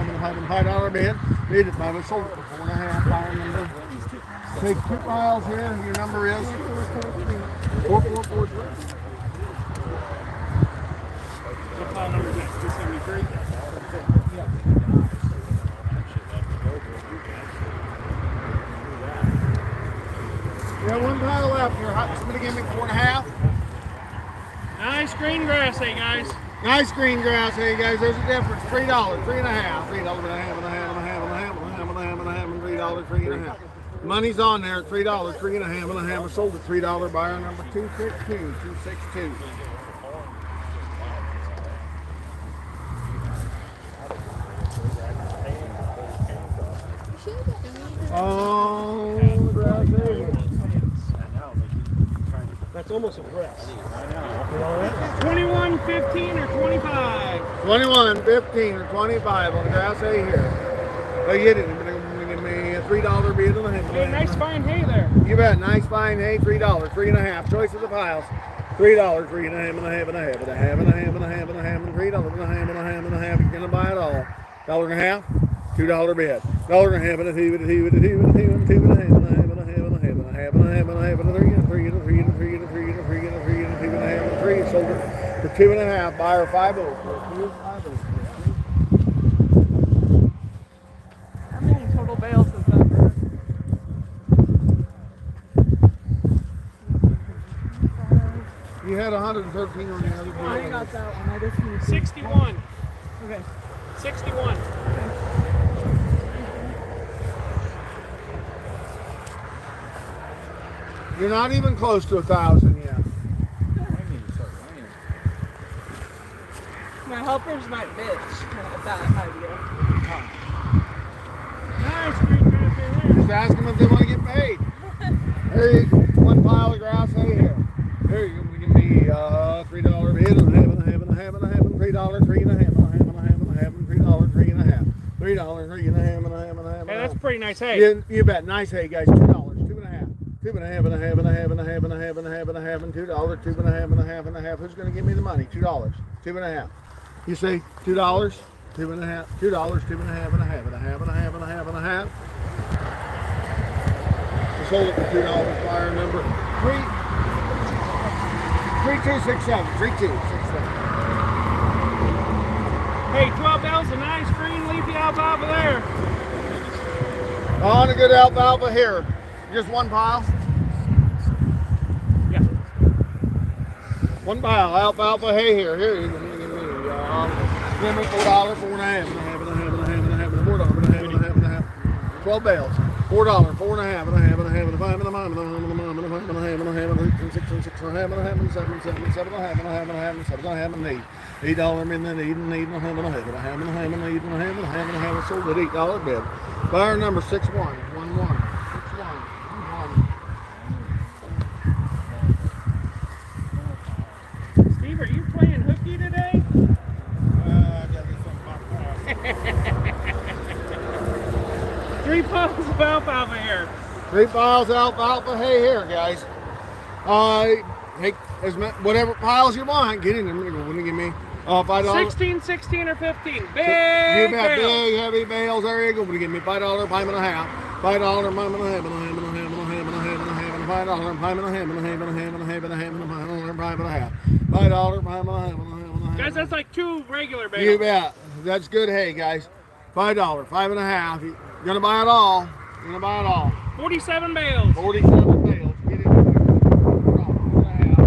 $5 bid. Bid it, Bubba. Sold it for 4.5. Buyer number. Take 2 miles here. Your number is 4443. What file number is that? 273? We have 1 pile left here. Somebody give me 4.5. Nice green grass, hey guys. Nice green grass, hey guys. There's a difference. $3, $3.5, $3.5, and a half, and $3, $3.5. Money's on there. $3, $3.5, and a half. Sold at $3. Buyer number 262. Oh, That's almost a breast. 21, 15, or 25? 21, 15, or 25 on the grass hay here. They get it. Give me a $3 bid and a half. Hey, nice fine hay there. You bet. Nice fine hay. $3, $3.5. Choice of the piles. $3, $3.5, and a half, and a half, and a half, and a half, and a half, and a half, and $3, and a half, and a half, and a half. You're gonna buy it all. $1.50. $2 bid. $1.50, and a two, and a two, and a two, and a two, and a two, and a half, and a half, and a half, and a half, and a half, and a half, and a half, and a three, and a three, and a three, and a three, and a three, and a three, and a three, and a two, and a half, and a three. Sold it for 2.5. Buyer 50. How many total bales is that? You had 113 on the other Oh, I bid. got that one. I just need 61. Okay. 61. You're not even close to 1,000 yet. My helpers might bitch at that idea. Nice green grass hay there. Just ask them if they want to get paid. There you go. 1 pile of grass hay here. There you go. Give me $3 bid and a half, and a half, and a half, and a half, and $3, $3.5, and a half, and a half, and a half, and a half, and $3, 3 and a half and a half and a half. Hey, that's pretty nice hay. You bet. Nice hay, guys. $2, 2 and a half. 2 and a half and a half and a half and a half and a half and a half and a half and $2, 2 and a half and a half and a half. Who's going to give me the money? $2, 2 and a half. You say $2, 2 and a half, $2, 2 and a half and a half and a half and a half and a half and a half. We sold it for $2. Buyer number 3267. 3267. Hey, 12 bales of nice green leafy alfalfa there. On a good alfalfa here. Just one pile? Yeah. One pile alfalfa hay here. Here you go. Give me $4, 4 and a half, and a half, and a half, and a half, and a half, and a $4, and a half, and a half, and a half. 12 bales. $4, 4 and a half, and a half, and a half, and a 5 and a 5, and a 5 and a 5, and a 5 and a 5, and a 5 and a half, and 6 and 6 and a half, and a half, and 7 and 7 and 7 and a half, and a half, and a half, and 7 and a half, and $8. $8 and then $8 and $8 and a half, and a half, and a half, and a half, and $8 and a half, and a half, and a half. Sold at $8 bid. Buyer number 6111. 6111. Steve, are you playing hooky today? Three piles of alfalfa here. 3 piles of alfalfa hay here, guys. Hey, whatever piles you want, get in there. When you give me $5. 16, 16, or 15. Big You bet, bales. big heavy bales. There you go. When you give me $5, 5 and a half. $5, 5 and a half, and a half, and a half, and a half, and a half, and a half, and a half, and $5, 5 and a half, and a half, and a half, and a half, and a half, and a half, and a half, and a $5 and a half. $5, 5 and a half, and a half, and a half, and a half, and a half. Guys, that's like 2 regular bales. You bet. That's good hay, guys. $5, 5 and a half. You're gonna buy it all. You're gonna buy it all. 47 bales. 47 bales. Get it. $4, 4 and a half,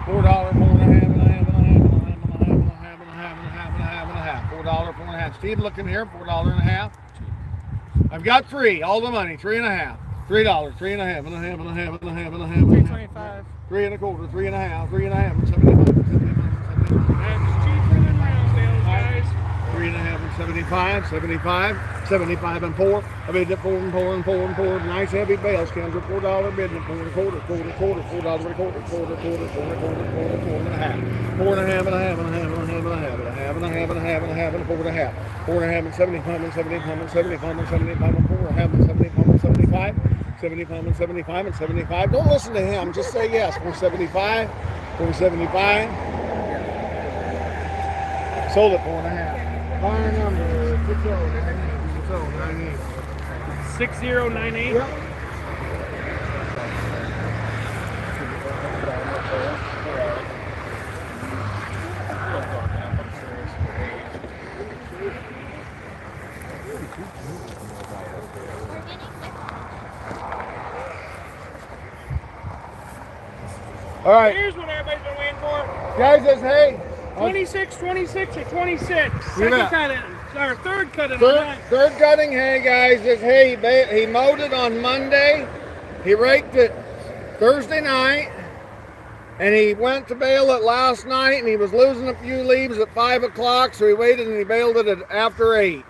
$4, 4 and a half, $4 and a half, and a half, and a half, and a half. $4, 4 and a half. Steve, looking here. $4 and a half. I've got 3. All the money. 3 and a half. $3, 3 and a half, and a half, and a half, and a half, and a half. 325. 3 and a quarter. 3 and a half. 3 and a half. And 75. That's cheaper than Rounddale's, guys. 3 and a half and 75, 75, 75 and 4. I made it 4 and 4 and 4 and 4. Nice heavy bales. Cans are $4 bid. $4 and a quarter, $4 and a quarter, $4 and a quarter, $4 and a quarter, $4 and a quarter, $4 and a half. 4 and a half and a half and a half and a half and a half and a half and a half and a half and a half and 4 and a half. 4 and a half and 75 and 75 and 75 and 75 and 4 and a half and 75 and 75. 75 and 75 and 75. Don't listen to him. Just say yes. 475. 475. Sold it 4 and a half. Buyer number 6098. 6098. Yep. All right, Here's what everybody's been waiting for. guys, this hay. 26, 26, or 26. You Second bet. cut in. Or third cut in. Third cutting hay, guys. This hay, he mowed it on Monday. He raked it Thursday night. And he went to bale it last night, and he was losing a few leaves at 5 o'clock, so he waited and he baled it at after 8.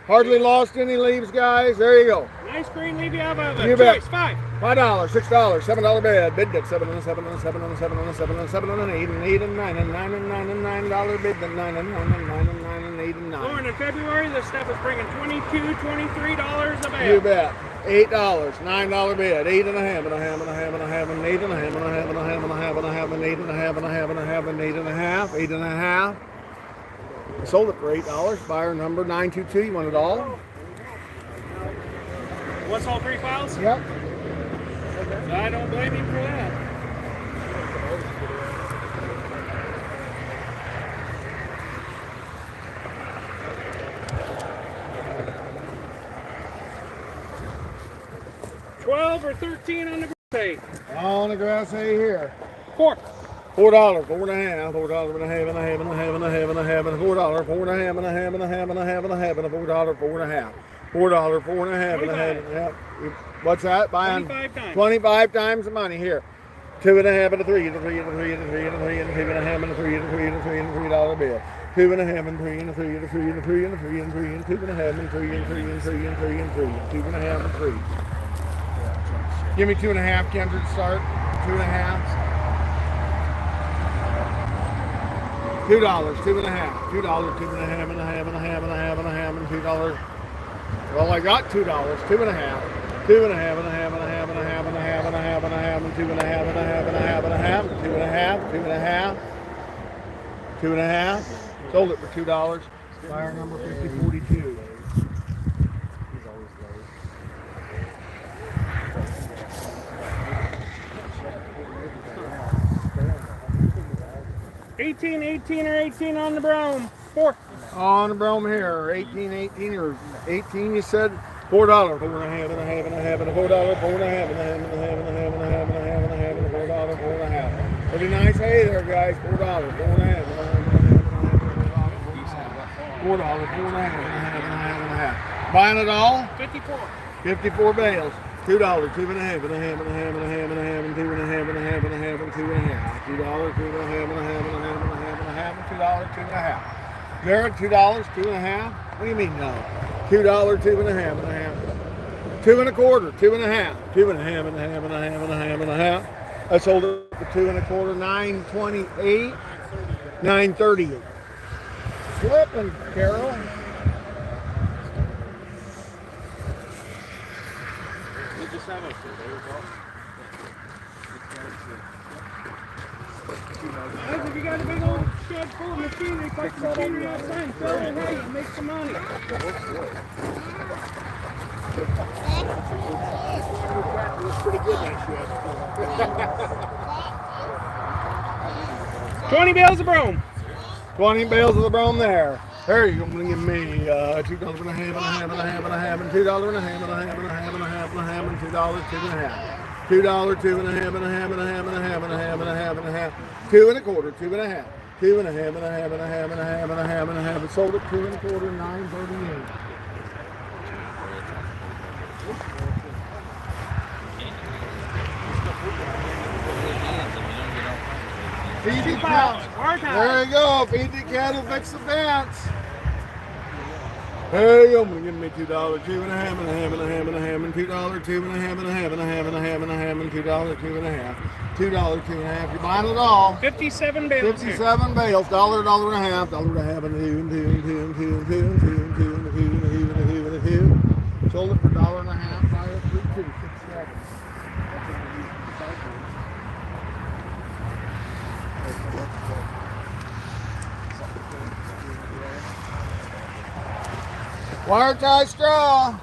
Hardly lost any leaves, guys. There you go. Nice green leafy alfalfa. You bet. Choice, 5. $5, $6, $7 bid. Bid at 7 and a 7 and a 7 and a 7 and a 7 and a 7 and an 8 and 8 and 9 and 9 and 9 and $9 bid at 9 and 9 and 9 and 9 and 8 and 9. Lauren, in February, this stuff is bringing $22, $23 a bale. You bet. $8, $9 bid. 8 and a half and a half and a half and a half and 8 and a half and a half and a half and a half and a half and 8 and a half and a half and a half and 8 and a half. 8 and a half. I sold it for $8. Buyer number 922. You want it all? What's all 3 files? Yep. I don't blame him for that. $12 or $13 on the grass. On the grass hay here. $4. $4, 4 and a half, $4 and a half and a half and a half and a half and a half and $4, 4 and a half and a half and a half and a half and a half and a $4, 4 and a half. $4, 4 and a half and a half. Yep. What's that? Buying 25 times. 25 times the money here. 2 and a half and a 3 and a 3 and a 3 and a 3 and a 3 and a 2 and a half and a 3 and a 3 and a 3 and a $3 bill. 2 and a half and 3 and a 3 and a 3 and a 3 and a 3 and 3 and 2 and a half and 3 and 3 and 3 and 3 and 3 and 2 and a half and 3. Give me 2 and a half, Kendra, to start. 2 and a half. $2, two and a half, $2, two and a half, and a half, and a half, and a half, and a half, and $2. Well, I got $2, two and a half, two and a half, and a half, and a half, and a half, and a half, and a half, and a half, and two and a half, and a half, and a half, and a half, two and a half, two and a half, two and a half. Sold it for $2. Buyer number 5042. 18, 18, or 18 on the brown. 4. On the Brome here, 18, 18, or 18, you said? $4, 4 and a half, and a half, and a half, and a $4, 4 and a half, and a half, and a half, and a half, and a half, and a half, and a half, and a $4, 4 and a half. Pretty nice hay there, guys. $4, 4 and a half, and a half, and a half, $4, 4 and a half, and a half, and a half, and a half. Buying it all? 54. 54 bales. $2, 2 and a half, and a half, and a half, and a half, and a half, and 2 and a half, and a half, and a half, and 2 and a half. $2, 2 and a half, and a half, and a half, and a half, and a half, and $2, 2 and a half. Jared, $2, 2 and a half? What do you mean no? $2, 2 and a half, and a half. 2 and a quarter, 2 and a half. 2 and a half, and a half, and a half, and a half, and a half. I sold it for 2 and a quarter, 928, 938. Flipping, Carol. Guys, if you got a big old shed full of machinery, put the machinery outside and sell it, hey, and make some money. Pretty good, that 20 bales of brome. 20 bales of the Brome there. There you're going to give me $2 and a half, and a half, and a half, and a half, and $2 and a half, and a half, and a half, and a half, and a half, and $2, 2 and a half. $2, 2 and a half, and a half, and a half, and a half, and a half, and a half, and a half. 2 and a quarter, 2 and a half. 2 and a half, and a half, and a half, and a half, and a half, and a half. It sold at 2 and a quarter, 938. Feed the cattle. There you go. Feed the cattle, fix the fence. There you go. I'm gonna give me $2, 2 and a half, and a half, and a half, and a half, and $2, 2 and a half, and a half, and a half, and a half, and a half, and $2, 2 and a half. $2, 2 and a half. You're buying it all. 57 bales. 57 bales. $1, $1 and a half, $1 and a half, and $2 and $2 and $2 and $2 and $2 and $2 and $2 and $2 and $2 and $2 and $2. Sold it for $1 and a half. Buy it for $2.67. Wire tie straw.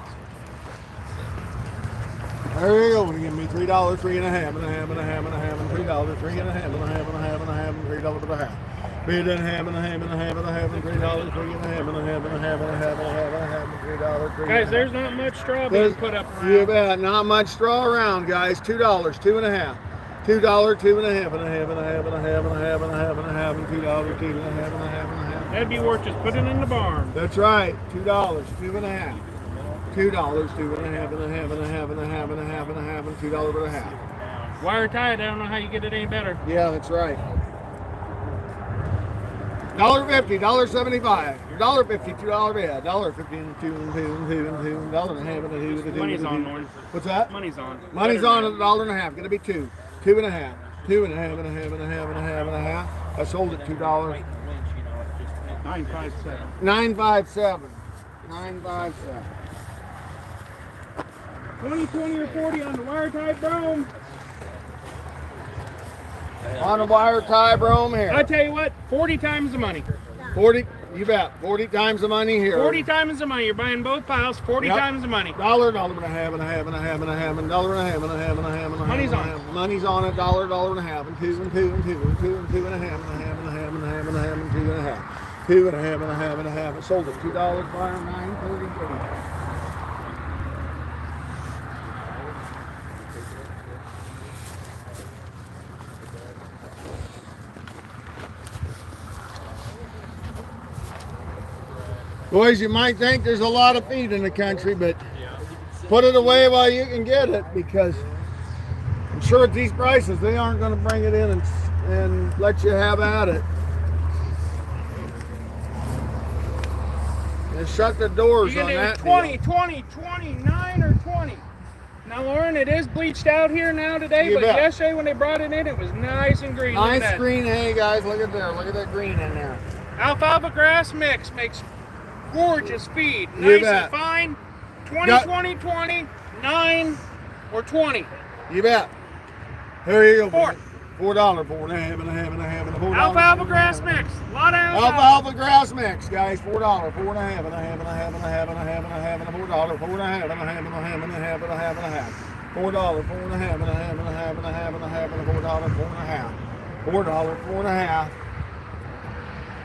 There you go. Give me $3, 3 and a half, and a half, and a half, and a half, and $3, 3 and a half, and a half, and a half, and a half, and $3 and a half. Bid and a half, and a half, and a half, and a half, and $3, 3 and a half, and a half, and a half, and a half, and a half, and a half, and $3, 3. Guys, there's not much straw being put up around. You bet. Not much straw around, guys. $2, 2 and a half. $2, 2 and a half, and a half, and a half, and a half, and a half, and a half, and a half, and $2, 2 and a half, and a half, and a half. That'd be worth just putting in the barn. That's right. $2, 2 and a half. $2, 2 and a half, and a half, and a half, and a half, and a half, and a half, and $2 and a half. Wire tied, I don't know how you get it any better. Yeah, that's right. $1.50, $1.75, $1.50, $2 bid, $1.50 and 2 and 2 and 2 and 2 and $1 and a half and a 2 and a 2. Money's on, Lauren. What's that? Money's on. Money's on at $1 and a half. Gonna be 2, 2 and a half, 2 and a half, and a half, and a half, and a half, and a half. I sold it $2. 957. 957. 957. 20, 20, or 40 on the wire tied brome. On a wire tie Brome here. I tell you what, 40 times the money. 40, you bet. 40 times the money here. 40 times the money. You're buying both piles, 40 Yep. times the money. $1, $1 and a half, and a half, and a half, and a half, and $1 and a half, and a half, and a half, and a half. Money's and a on. half. Money's on it. $1, $1 and a half, and 2 and 2 and 2 and 2 and 2 and a half, and a half, and a half, and a half, and a half, and 2 and a half. 2 and a half, and a half, and a half. It sold it $2 buyer, 938. Boys, you might think there's a lot of feed in the country, but put it away while you can get it, because I'm sure at these prices they aren't going to bring it in and let you have at it. And shut the doors You on can that do 20, deal. 20, 29, or 20. Now, Lauren, it is bleached out here now today, You but bet. yesterday when they brought it in, it was nice and green. Look at Nice that. green hay, guys. Look at there. Look at that green in there. Alfalfa grass mix makes gorgeous feed. You Nice bet. and fine. 20, Got- 20, 20, 9, or 20. You bet. Here you go. Four. $4, 4.5, and a half, and a half, and a $4. Alfalfa grass mix. A lot of alfalfa. Alfalfa grass mix, guys. $4, 4.5, and a half, and a half, and a half, and a half, and a half, and a $4, 4.5, and a half, and a half, and a half, and a half, and a half. $4, 4.5, and a half, and a half, and a half, and a half, and a $4, 4.5. $4, 4.5.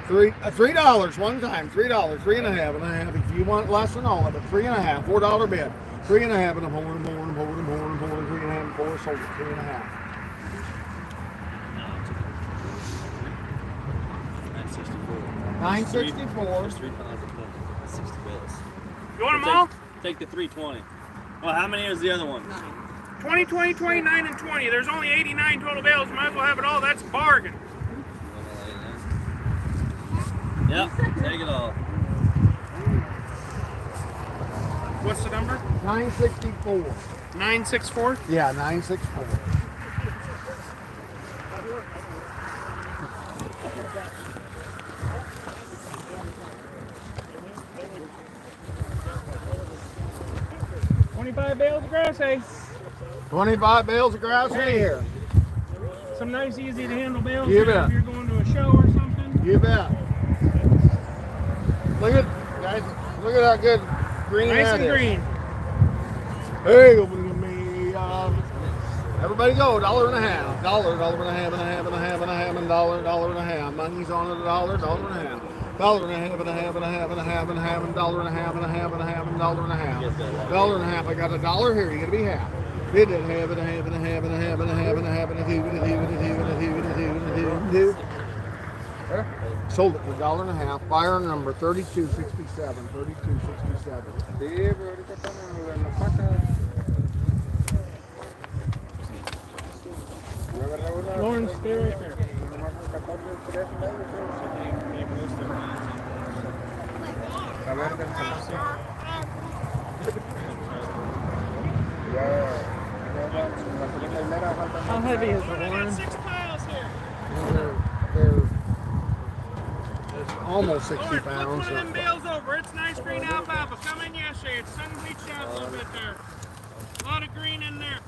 $3 one time. $3, 3.5, and a half. If you want less than all of it, 3.5. $4 bid. 3.5, and a $4, and $4, and $4, and $4, and $4, and 3.5, and 4 sold it. 3.5. $9.64. There's 3 pounds of milk. That's 60 bales. You want them all? Take the 320. Well, how many is the other one? 20, 20, 29, and 20. There's only 89 total bales. Might as well have it all. That's a bargain. Yep, take it all. What's the number? 964. 964. Yeah, 964. $25 bales of grass hay. 25 bales of grass hay here. Some nice, easy to handle bales You here bet. if you're going to a show or something. You bet. Look at, guys, look at how good green Nice that and is. green. Hey, open to me. Everybody go, $1.50. $1, $1.50, and a half, and a half, and a half, and a half, and $1, $1 and a half. Money's on it, $1, $1 and a half. $1 and a half, and a half, and a half, and a half, and a half, and $1 and a half, and a half, and a half, and $1 and a half. $1 and a half. I got $1 here. You gotta be half. Bid it, half, and a half, and a half, and a half, and a half, and a half, and a two, and a two, and a two, and a two, and a two, and a two, and a two. Sold it for $1 and a half. Buyer number 3267. 3267. Lauren, stay right there. How heavy is the I got Lauren? 6 piles here. They're almost 60 Lauren, flip pounds. one of them bales over. It's nice green alfalfa. Come in yesterday. It's sun bleached out a little bit there. A lot of green in there.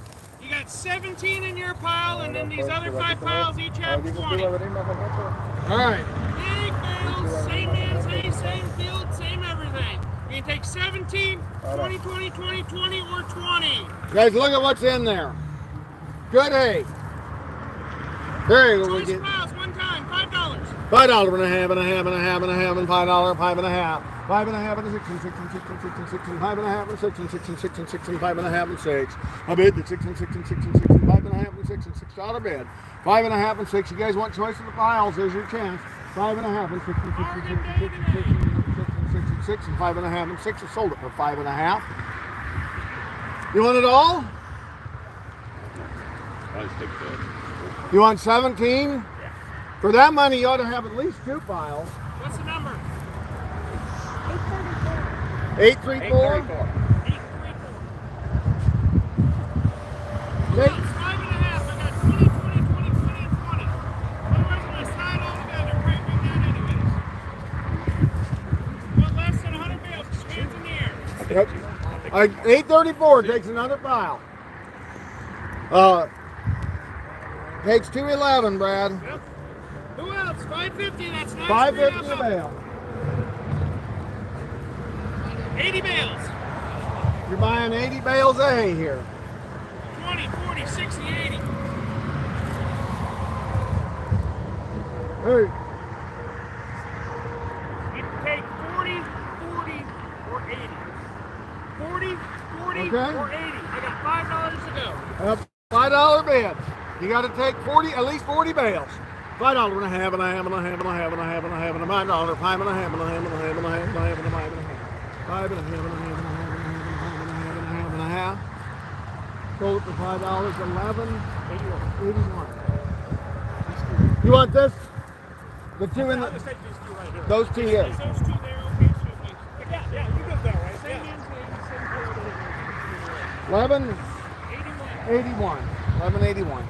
You got 17 in your pile, and then these other 5 piles each have 20. All right. Big bales, same man's hay, same field, same everything. You can take 17, 20, 20, 20, 20, or 20. Guys, look at what's in there. Good hay. There you go. We Choice get piles, one time, $5. $5 and a half, and a half, and a half, and a half, and $5, 5 and a half. 5 and a half, and 6 and 6 and 6 and 6 and 6 and 5 and a half, and 6 and 6 and 6 and 6 and 5 and a half, and 6. I bid the 6 and 6 and 6 and 6 and 5 and a half, and 6 and $6 bid. 5 and a half and 6. You guys want choice of the piles? There's your chance. 5 and a half and 6 and 6 and 6 and 6 and 6 and 6 and 6 and 5 and a half and 6. I sold it for 5 and a half. You want it all? You want 17? For that money, you ought to have at least 2 piles. What's the number? 834. 834. Hey. It's 5 and a half. I got 20, 20, 20, 20, and 20. Otherwise, I'm going to tie it all together. Breaking that anyways. Want less than 100 bales? Just hands in the air. Yep. 834 takes another pile. Takes 211, Brad. Yep. Who else? 550. That's nice. 550 a bale. 80 bales. You're buying 80 bales of hay here. 20, 40, 60, 80. Hey, You can take 40, 40, or 80. 40, 40, Okay. or 80. I got $5 to go. $5 bid. You got to take 40, at least 40 bales. $5 and a half, and a half, and a half, and a half, and a half, and a half, and a $5, 5 and a half, and a half, and a half, and a half, and a half, and a half, and a half. 5 and a half, and a half, and a half, and a half, and a half, and a half, and a half. Sold it for $5, 11.81. You want this? The two in the, I'll just take these 2 right here. those two here. Is those 2 there? Okay, sweet. Yeah, you got that right. Same Yeah. man's name, same field. 11. 81. 1181.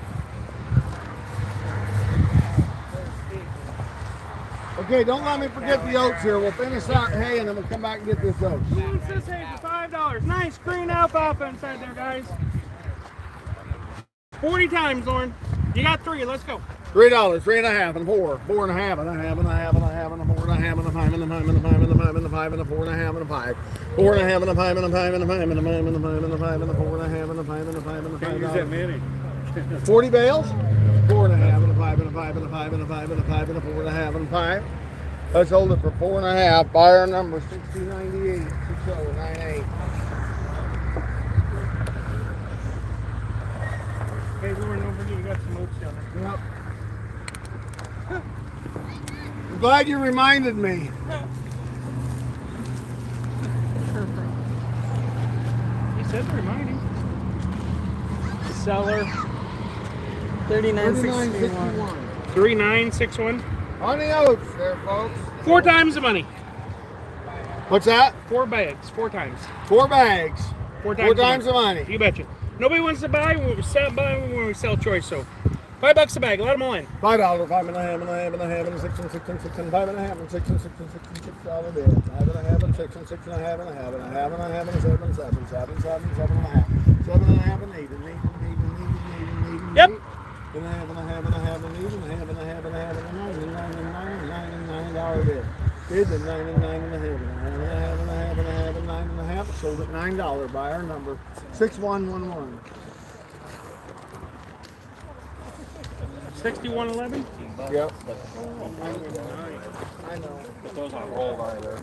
Okay, don't let me forget the oats here. We'll finish out hay and then we'll come back and get this oats. Who wants this hay for $5? Nice green alfalfa inside there, guys. 40 times, Lauren. You got 3. Let's go. $3, 3 and a half, and 4, 4 and a half, and a half, and a half, and a half, and a 4 and a half, and a 5, and a 5, and a 5, and a 5, and a 5, and a 4 and a half, and a 5, 4 and a half, and a 5, and a 5, and a 5, and a 5, and a 5, and a 5, and a 5, and a 4 and a half, and a 5, and a 5, and a 5. Can't use that many. 40 bales, 4 and a half, and a 5, and a 5, and a 5, and a 5, and a 5, and a 4 and a half, and a 5. Let's hold it for 4 and a half. Buyer number 6098 6098. Hey, Lauren, don't forget you got some oats down there. Yep. I'm glad you reminded me. He said to remind him. Seller 39.61. 3961. On the oats there, folks. 4 times the money. What's that? 4 bags. 4 times. 4 bags. 4 4 times the money. You betcha. Nobody wants to buy when we sell, when we sell choice. So $5 a bag. Let them all in. $5, 5 and a half, and a half, and a half, and 6 and 6 and 6 and 5 and a half, and 6 and 6 and 6 and $6 bill. 5 and a half, and 6 and 6 and a half, and a half, and a half, and a half, and 7 and 7, 7, 7, 7 and a half, 7 and a half, and 8 and 8 and 8 and 8 and 8 and 8. Yep. And a half, and a half, and a half, and 8 and a half, and a half, and a half, and a 9 and 9 and 9 and 9 and $9 bill. Bid the 9 and 9 and a half, and a half, and a half, and a half, and a half, and 9 and a half. Sold at $9. Buyer number 6111. 6111. Yep. I know. But those on roll right there.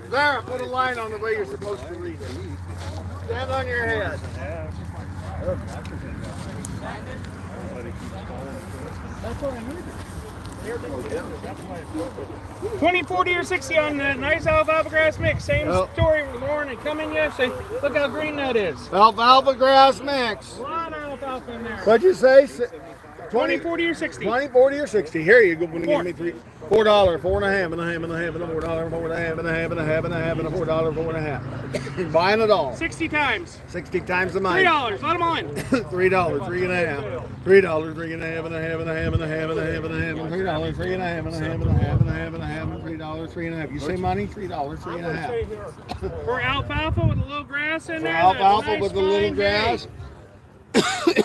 There, put a line on the way you're supposed to read it. Stand on your head. That's what I needed. 20, 40, or 60 on the nice alfalfa grass mix. Same story with Lauren and come in yesterday. Look how green that is. Alfalfa grass mix. A lot of alfalfa in there. What'd you say? 20, 40, or 60. 20, 40, or 60. Here you go. When you give me $4, 4 and a half, and a half, and a half, and a $4, 4 and a half, and a half, and a half, and a half, and a $4, 4 and a half. Buying it all. 60 times. 60 times the money. $3. Let them all in. $3, 3 and a half. $3, 3 and a half, and a half, and a half, and a half, and a half, and a half, and $3, 3 and a half, and a half, and a half, and a half, and a half, and $3, 3 and a half. You say money? $3, 3 and a half. For alfalfa with a little grass in For there. alfalfa nice with the little fine grass. hay.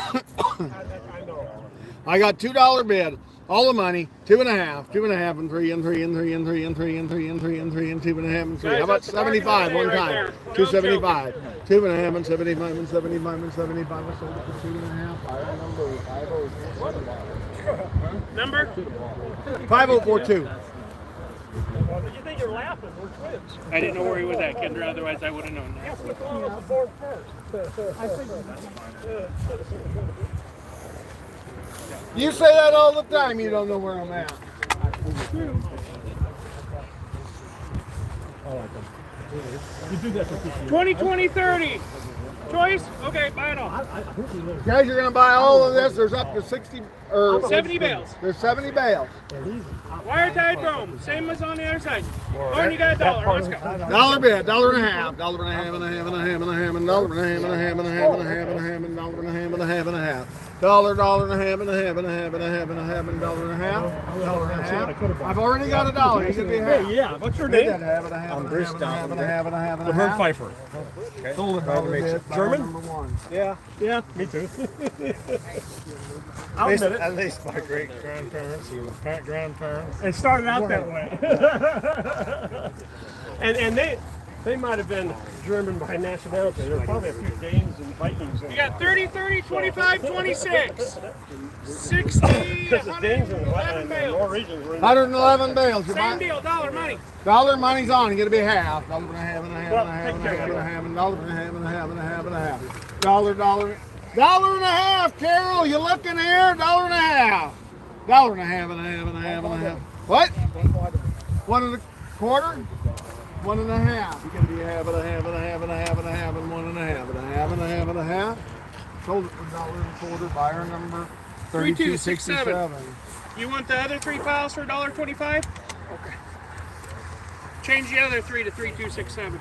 I got $2 bid. All the money, 2 and a half, 2 and a half, and 3 and 3 and 3 and 3 and 3 and 3 and 3 and 3 and 2 and a half and 3. How about 75 one time? 275. 2 and a half and 75 and 75 and 75. I sold it for 2 and a half. Buyer number 5042. Number? 5042. You think you're laughing? We're twins. I didn't know where he was at, Kendra. Otherwise, I would have known that. What's on the board first? You say that all the time. You don't know where I'm at. 20, 20, 30. Choice? Okay, buy it all. Guys, you're gonna buy all of this. There's up to 60 or 70 bales. There's 70 bales. Wire tied Rome. Same as on the other side. Lauren, you got $1. Let's go. $1 bid, $1 and a half, $1 and a half, and a half, and a half, and a half, and $1 and a half, and a half, and a half, and a half, and a half, and $1 and a half, and a half, and a half. $1, $1 and a half, and a half, and a half, and a half, and a half, and $1 and a half, $1 and a half. I've already got $1. You should be happy. Yeah, what's your name? I'm Bruce Down. Laverne Pfeiffer. Sold it $1 bid. German? Number 1. Yeah, me too. I'll admit it. At least my great grandparents and grandparents. It started out that way. and they might have been German by nationality. There were probably a few Danes and Vikings. You got 30, 30, 25, 26. 60, Because the Danes and 111 bales. Norwegians were in 111 bales. You Same buy deal, $1 money. $1 money's on. You got to be half. $1 and a half, and a half, and a half, and a half, and a half, and $1 and a half, and a half, and a half, and a half. $1 and a half, Carol. You looking here? $1 and a half. $1 and a half, and a half, and a half, and a half. What? 1 and a quarter? 1 and a half. You can be a half and a half and a half and a half and a half and 1 and a half and a half and a half and a half. Sold it for $1 and a quarter. Buyer number 3267. You want the other 3 piles for $1.25? Okay. Change the other 3 to 3267.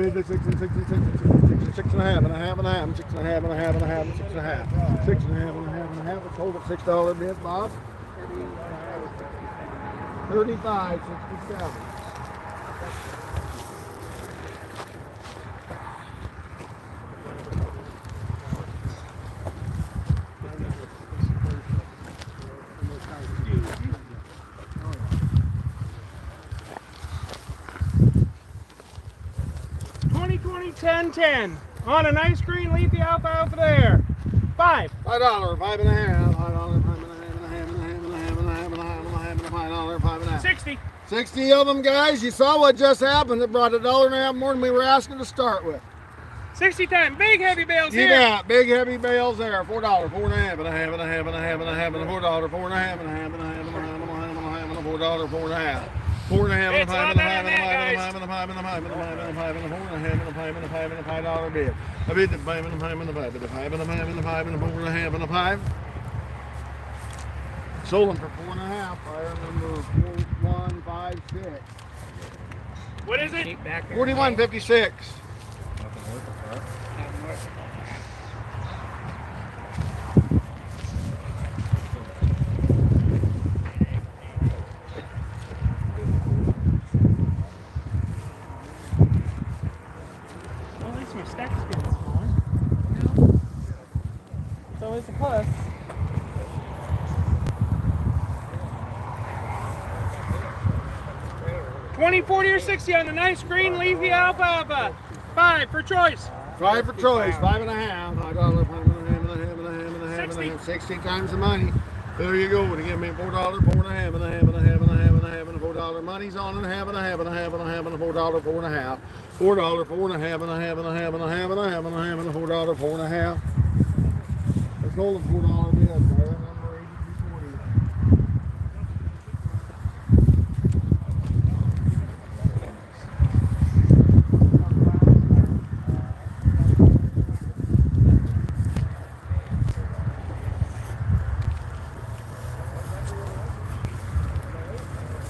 bid at 6 and 6 and 6 and 6 and 6 and 6 and a half and a half and a half and 6 and a half and a half and a half and 6 and a half. 6 and a half and a half and a half. It's sold at $6 bid, Bob. 35.67. $10.10 on a nice green leafy alfalfa there. $5. $5, 5 and a half. $5, 5 and a half and a half and a half and a half and a half and a half and a half and a $5, 5 and a half. 60. 60 of them, guys. You saw what just happened. It brought $1.50 more than we were asking to start with. 60 time. Big heavy bales You here. bet. Big heavy bales there. $4, 4 and a half and a half and a half and a half and a half and a $4, 4 and a half and a half and a half and a half and a half and a half and a half and a $4, 4 and a half. 4 and a half and a It's 5 a and a lot 5 better and a than 5 that, and a 5 and a 5 and a 5 and a 5 and a 4 and a half and a 5 and a 5 and a 5 and a $5 bid. I bid the 5 and a 5 and a 5 and a 5 and a 5 and a 5 and a 4 and a half and a 5. Sold them for 4 and a half. Fire number 4156. What is it? 4156. Well, at least your stack's getting smaller. It's always a plus. $20, $40, or $60 on a nice green leafy alfalfa. 5 for choice. 5 for choice, 5 and a half. $5, 5 and a half and a half and a half and a half and a half and a half. 60 times the money. There you go. To give me $4, 4 and a half and a half and a half and a half and a half and a $4. Money's on and a half and a half and a half and a half and a $4, 4 and a half. $4, 4 and a half and a half and a half and a half and a half and a half and a $4, 4 and a half. Let's hold the $4 bid. Fire number 8240.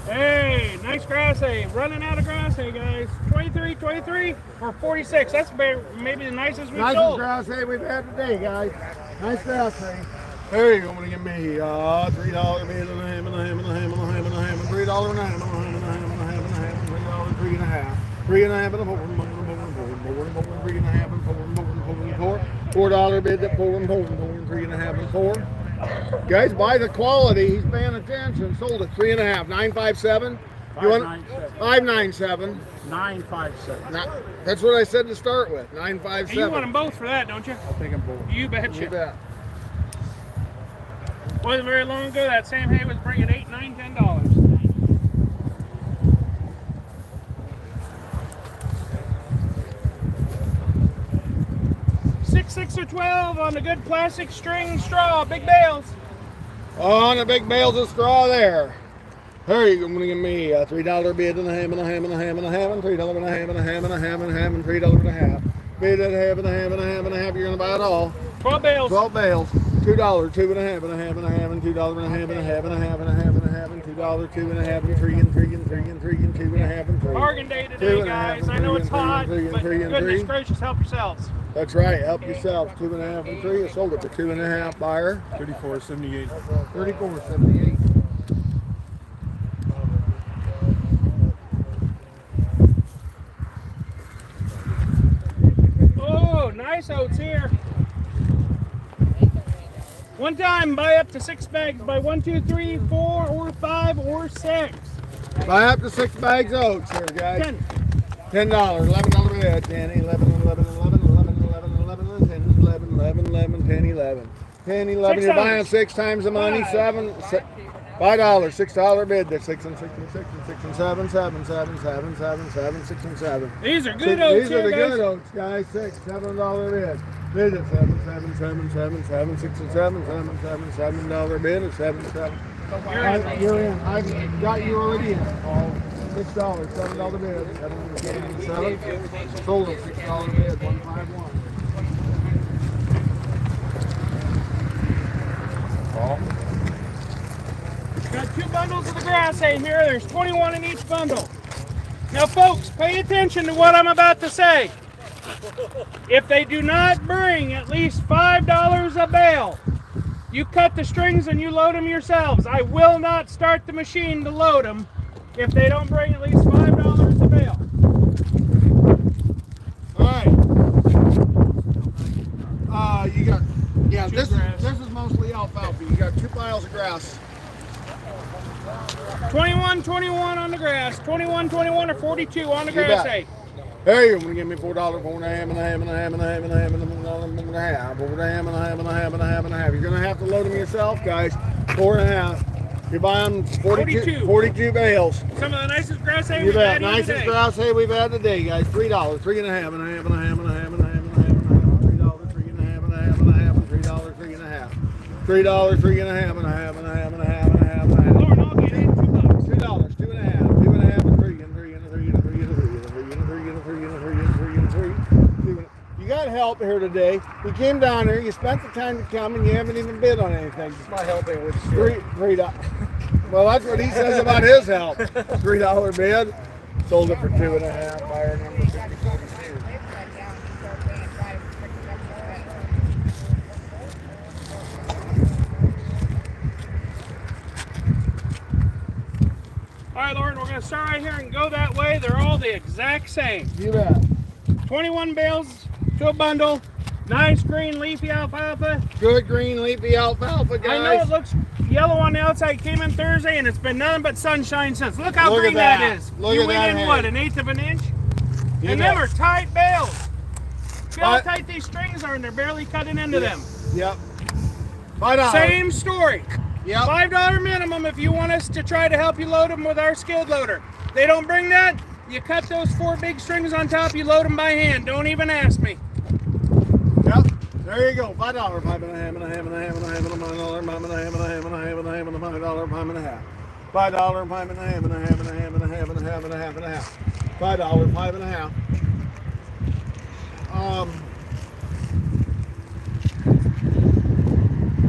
Hey, nice grass hay. Running out of grass hay, guys. 23, 23, or 46. That's maybe the nicest we've Nicest sold. grass hay we've had today, guys. Nice grass hay. There you go. I'm gonna give me $3 bid and a ham and a ham and a ham and a ham and a ham and $3 and a ham and a ham and a ham and a ham and a ham and $3, 3 and a half. 3 and a half and a 4 and 4 and 4 and 4 and 4 and 3 and a half and 4 and 4 and 4 and 4. $4 bid at 4 and 4 and 4 and 3 and a half and 4. Guys, buy the quality. He's paying attention. Sold at 3 and a half. 957. You want 597. 957. That's what I said to start with. Hey, 957. you want them both for that, don't you? I'll take them both. You betcha. You bet. Wasn't very long ago that Sam Hay was bringing $8, $9, $10. $6 or 12 on the good plastic string straw, big bales. On the big bales of straw there. There you go. I'm going to give me $3 bid and a ham and a ham and a ham and a ham and $3 and a ham and a ham and a ham and a ham and $3 and a half. Bid at a ham and a ham and a ham and a half. You're going to buy it all. 12 bales. 12 bales. $2, 2 and a half and a half and a half and $2 and a half and a half and a half and a half and a half and $2, 2 and a half and 3 and 3 and 3 and 3 and 2 and a half and 3. Bargain day Two today, and a half guys. and I know three it's and three and hot, three and but three and goodness three. gracious, help yourselves. That's right. Help yourself. 2 and a half and 3. I sold it for 2 and a half. Buyer. 34.78. 34.78. Oh, nice oats here. One time, buy up to 6 bags. Buy 1, 2, 3, 4, or 5, or 6. Buy up to 6 bags of oats here, guys. 10. $10, $11 bid, 10, 11, 11, 11, 11, 11, 11, 10, 11, 11, 11, 10, 11. 10, 11, you're buying 6 times the money, 7, $5, $6 bid, there's 6 and 6 and 6 and 6 and 7, 7, 7, 7, 7, 7, 6 and 7. These are good oats These are here, the guys. good oats, guys, $7 bid. Bid at 7, 7, 7, 7, 7, 6 and 7, 7, 7, $7 bid at 7, 7. You're in. I've got you already in. All $6, $7 bid. 7, 7. Sold them $6 bid. 151. Got 2 bundles of the grass hay here. There's 21 in each bundle. Now, folks, pay attention to what I'm about to say. If they do not bring at least $5 a bale, you cut the strings and you load them yourselves. I will not start the machine to load them if they don't bring at least $5 a bale. All right. You got, yeah, this is mostly alfalfa. You got 2 piles of grass. 21, 21 on the grass. 21, 21, or 42 on the grass hay. Hey, you're gonna give me $4, 4 and a half, and a half, and a half, and a half, and a half, and a half, and a half, 4 and a half, and a half, and a half, and a half, and a half. You're gonna have to load them yourself, guys. 4 and a half. You're buying 42 bales. Some of the nicest grass hay You we've bet. had here Nicest today. grass hay we've had today, guys. $3, 3 and a half, and a half, and a half, and a half, and a half, and a half, and a half, $3, 3 and a half, and a half, and a half, and $3, 3 and a half. $3, 3 and a half, and a half, and a half, and a half, and a half, and a half. Lord, I'll get it. $2. $2, 2 and a half, 2 and a half, and 3, and 3, and 3, and 3, and 3, and 3, and 3, and 3, and 3, and 3, and 3, and 3. You got help here today. You came down here, you spent the time to come, and you haven't even bid on anything. It's my helping with $3. Well, that's what he says about his help. $3 bid. Sold it for 2 and a half. Buyer number 5042. All right, Lauren, we're going to start right here and go that way. They're all the exact same. You bet. 21 bales to a bundle. Nice green leafy alfalfa. Good green leafy alfalfa, guys. I know it looks yellow on the outside. Came in Thursday, and it's been nothing but sunshine since. Look how Look at green that. is. Look you at went that in hay. what, 1/8 of an inch? You And bet. them are tight bales. See how But- tight these strings are, and they're barely cutting into them. Yep. $5. Same story. Yep. $5 minimum if you want us to try to help you load them with our skid loader. They don't bring that. You cut those 4 big strings on top. You load them by hand. Don't even ask me. Yep. There you go. $5, 5 and a half, and a half, and a half, and a half, and a half, and a half, and a half, and a half, and a half, and a half, and a half, and a $5, 5 and a half. $5, 5 and a half, and a half, and a half, and a half, and a half, and a half, and a half. $5, 5 and a half.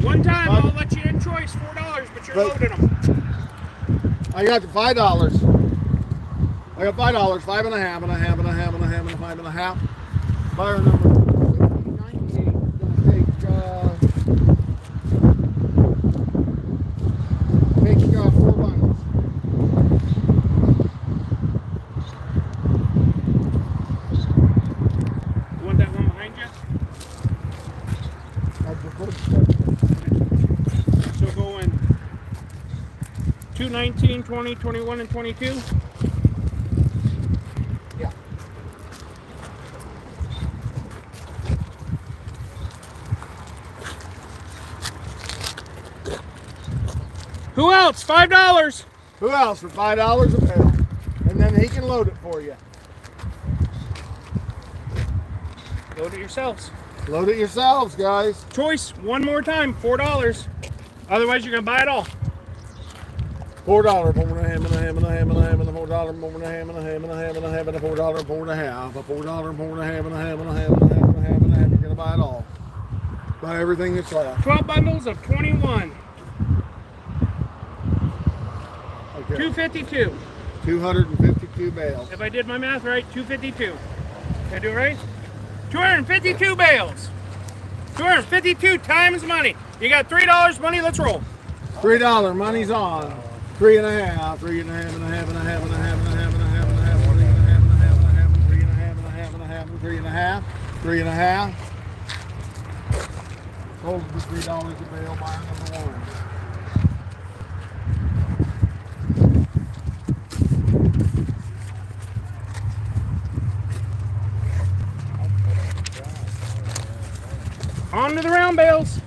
One time I'll let you in choice $4, but you're loading them. I got the $5. I got $5, 5 and a half, and a half, and a half, and a half, and a 5 and a half. Buyer number 98 take 4 bundles. You want that one behind you? That's the first step. So go in 2, 19, 20, 21, and 22. Yeah. Who else? $5. Who else for $5 a bale? And then he can load it for you. Load it yourselves. Load it yourselves, guys. Choice one more time, $4. Otherwise, you're gonna buy it all. $4, 4 and a half, and a half, and a half, and a half, and a $4, 4 and a half, and a half, and a half, and a half, and a $4, 4 and a half, a $4, 4 and a half, and a half, and a half, and a half, and a half, and a half. You're gonna buy it all. Buy everything that's left. 12 bundles of 21. Okay. 252. 252 bales. If I did my math right, 252. Did I do it right? 252 bales. 252 times money. You got $3 money, let's roll. $3, money's on. 3 and a half, 3 and a half, and a half, and a half, and a half, and a half, and a half, and a half, 3 and a half, and a half, and a half, and 3 and a half, and a half, and a half, and 3 and a half, 3 and a half. Sold for $3 a bale, buyer number 1. On to the round bales.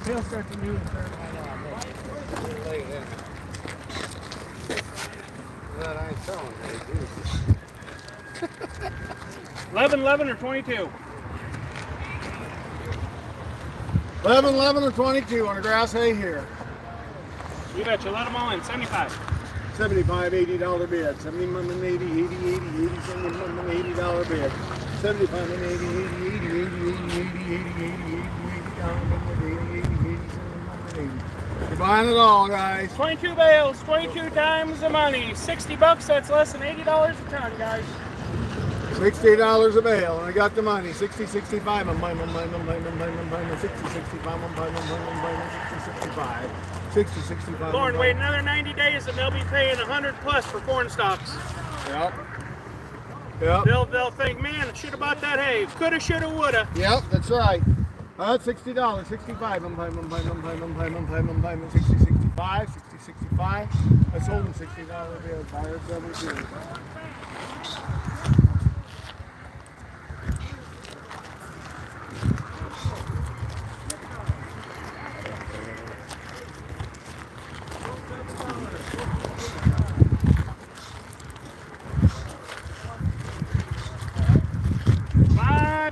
He'll start to move and turn right on. That I ain't selling hay, 11, 11, or 22. 11, 11, or 22 on a grass hay here. You betcha. Let them all in. 75. $75, $80 bid. 70, 80, 80, 80, 80, 70, $80 bid. 75 and 80, 80, 80, 80, 80, 80, 80, 80, 80, You're buying it all, guys. 22 bales, 22 times the money. 60 bucks, that's less than $80 a ton, guys. $60 a bale, and I got the money. 60, 65, I'm buying, 60, 65, I'm buying, 60, 65. 60, 65. Lauren, wait another 90 days and they'll be paying 100 plus for corn stalks. Yep. Yep. They'll think, man, should have bought that hay. Coulda, shoulda, woulda. Yep, that's right. That's $60, 65. I'm buying, 60, 65, 60, 65. I sold them $60 bale. Buyers 72.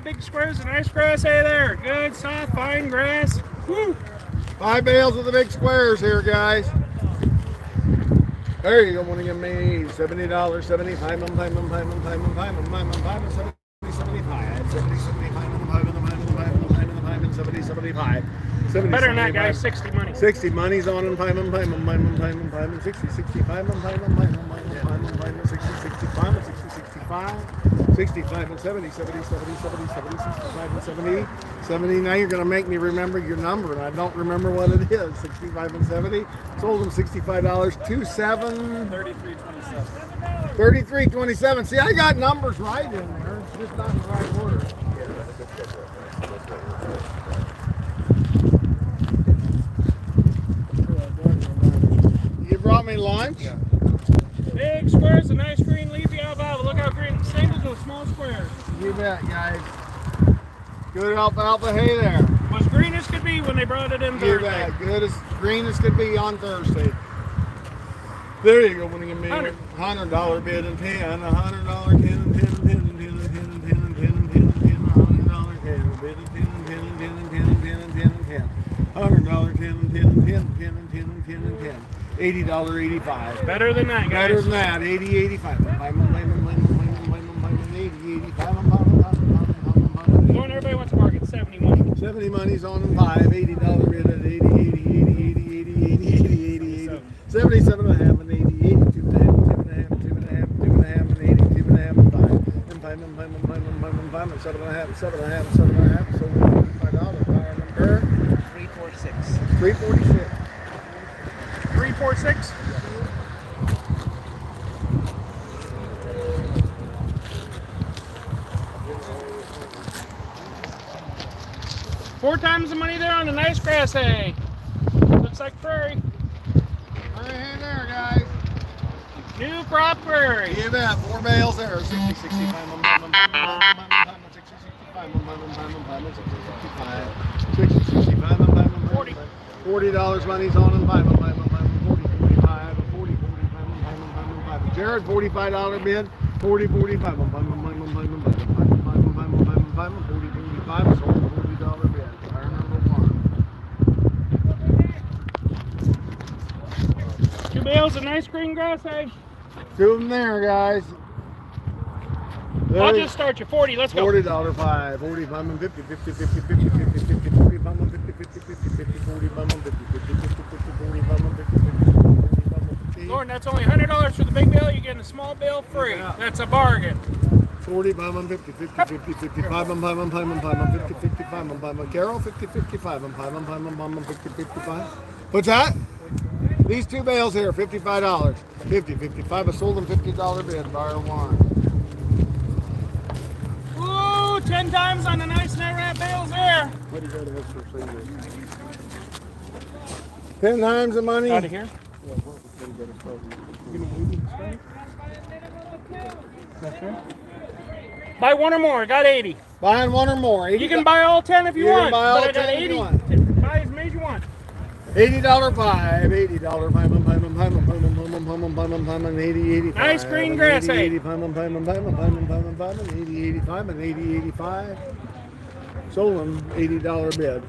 Big squares of nice grass hay there. Good, soft, fine grass. Woo. 5 bales of the big squares here, guys. There you go. Want to give me $70, 75. I'm buying, 70, 75. Better than that, guys. 60 money. 60 money's on and 60, 65, 60, 65, 65 and 70, 70, 70, 70, 70, 65 and 70, 70. Now you're going to make me remember your number, and I don't remember what it is. 65 and 70. Sold them $65, 27. 33.27. 33.27. See, I got numbers right in there. It's just not in the right order. You brought me lunch? Yeah. Big squares of nice green leafy alfalfa. Look how green. Same as those small squares. You bet, guys. Good alfalfa hay there. Was green as could be when they brought it in You Thursday. bet. Good as green as could be on Thursday. There you go. When you give me $100 bid and 10, $100 10 and 10 and 10 and 10 and 10 and 10 and 10 and 10 and 10, $100 10 bid and 10 and 10 and 10 and 10 and 10 and 10 and 10. $100 10 and 10 and 10 and 10 and 10 and 10 and 10. $80, 85. Better than that, guys. Better than that. 80, 85. 80, 85. Lauren, everybody wants to market 70 money. 70 money's on them 5. $80 bid at 80, 80, 80, 80, 80, 80, 80, 80. 77 and a half and 80, 82 and a half, 2 and a half, 2 and a half, 2 and a half, and 80, 2 and a half, and 5. And 5, and 5, and 5, and 5, and 5, and 7 and a half, 7 and a half, 7 and a half. So $5. Buyer number 346. 346. 346. Four times the money there on the nice grass hay. Looks like prairie. Right in there, guys. New crop prairie. You bet. 4 bales there. 60, 65, 60, 65, 60, 65, 40. $40 money's on them. $40. Jared, $45 bid. 40, 45. I'm buying, 40, 45. Sold $40 bid. Buyer number one. 2 bales of nice green grass hay. 2 of them there, guys. I'll just start you 40. Let's go. $40 5, 45 and 50, 50, 50, 50, 50, 50, 45 and 50, 50, 50, 50, 45 and 50, 50, 50, 50, 45 and 50, 50, 45 and 50. Lord, that's only $100 for the big bale. You're getting a small bale free. That's a bargain. 45 and 50, 50, 50, 55 and 5 and 5 and 5 and 50, 55 and 5 and Carol, 50, 55 and 5 and 5 and 5 and 50, 55. What's that? These 2 bales here, $55. 50, 55. I sold them $50 bid. Buyer one. Ooh, 10 times on the nice net wrap bales there. What do you got to have for 10 times the money. Out of here. Buy 1 or more. Got 80. Buying 1 or more. You can buy all 10 if you want. buy all but I got 10 if 80. you want. Buy as many as you want. $80 5, $80 5, 80, 85. Nice green grass hay. 85, 80, 85, and 80, 85. Sold them $80 bid.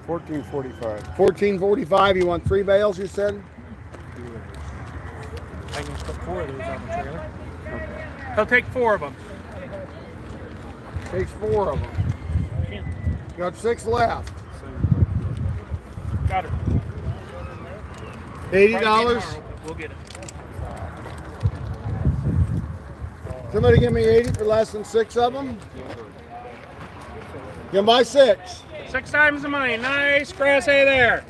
$14.45. $14.45. You want 3 bales? You said. I can just put 4 of those on the trailer. Okay. He'll take 4 of them. Takes 4 of them. Got 6 left. Got it. $80. We'll get it. Somebody give me 80 for less than 6 of them. You can buy 6. 6 times the money. Nice grass hay there.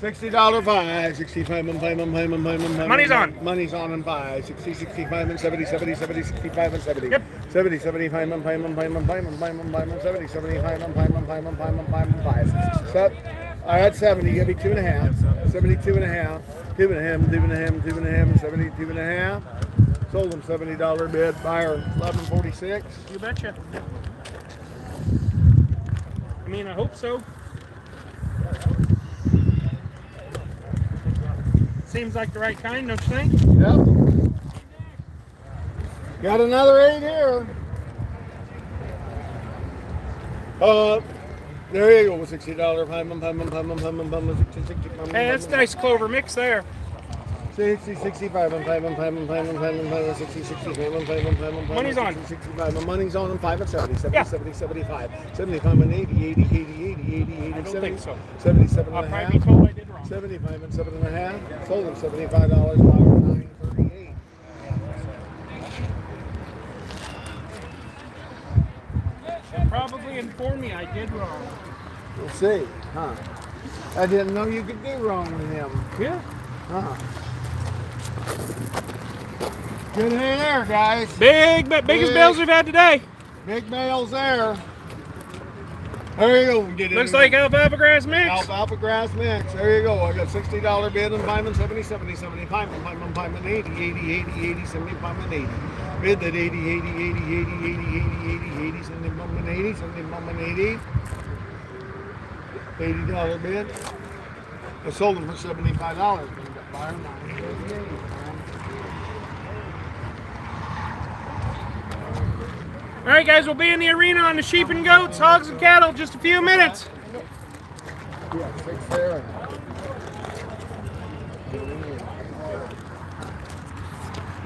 $60 5, 65 and 5 and 5 and 5 and 5. Money's on. Money's on and 5, 60, 65 and 70, 70, 70, 65 and 70. Yep. 70, 75 and 5 and 5 and 5 and 5 and 5 and 70, 75 and 5 and 5 and 5 and 5 and 5. So, I had 70, give me 2.5. 72.5. 2.5, 2.5, 2.5, 72.5. Sold them $70 bid. Buyer $11.46. You betcha. I mean, I hope so. Seems like the right kind, don't you think? Yep. Got another 8 here. There you go, $60. Hey, that's nice clover mix there. 60, 65 and 5 and 5 and 5 and 5 and 5 and 60, 65 and 5 and 5 and 5. Money's on. 65 and money's on and 5 and 70, 70, Yeah. 70, 75, 75 and 80, 80, 80, 80, 80, 80, I don't 70, think so. 77 I'll and a probably half. be told I did wrong. 75 and 7.5. Sold them $75. Buyer $9.38. They'll probably inform me I did wrong. We'll see, huh? I didn't know you could do wrong with him. Yeah. Huh? Good hay there, guys. Biggest bales we've had today. Big bales there. There you go. Get Looks like alfalfa grass mix. alfalfa grass mix. There you go. I got $60 bid and 5 and 70, 70, 75 and 5 and 5 and 80, 80, 80, 80, 75 and 80. Bid that 80, 80, 80, 80, 80, 80, 80, 80, 75 and 80, 75 and 80. $80 bid. I sold them for $75. Buyer $9.38. All right, guys, we'll be in the arena on the sheep and goats, hogs and cattle in just a few minutes. Yeah, 6 there.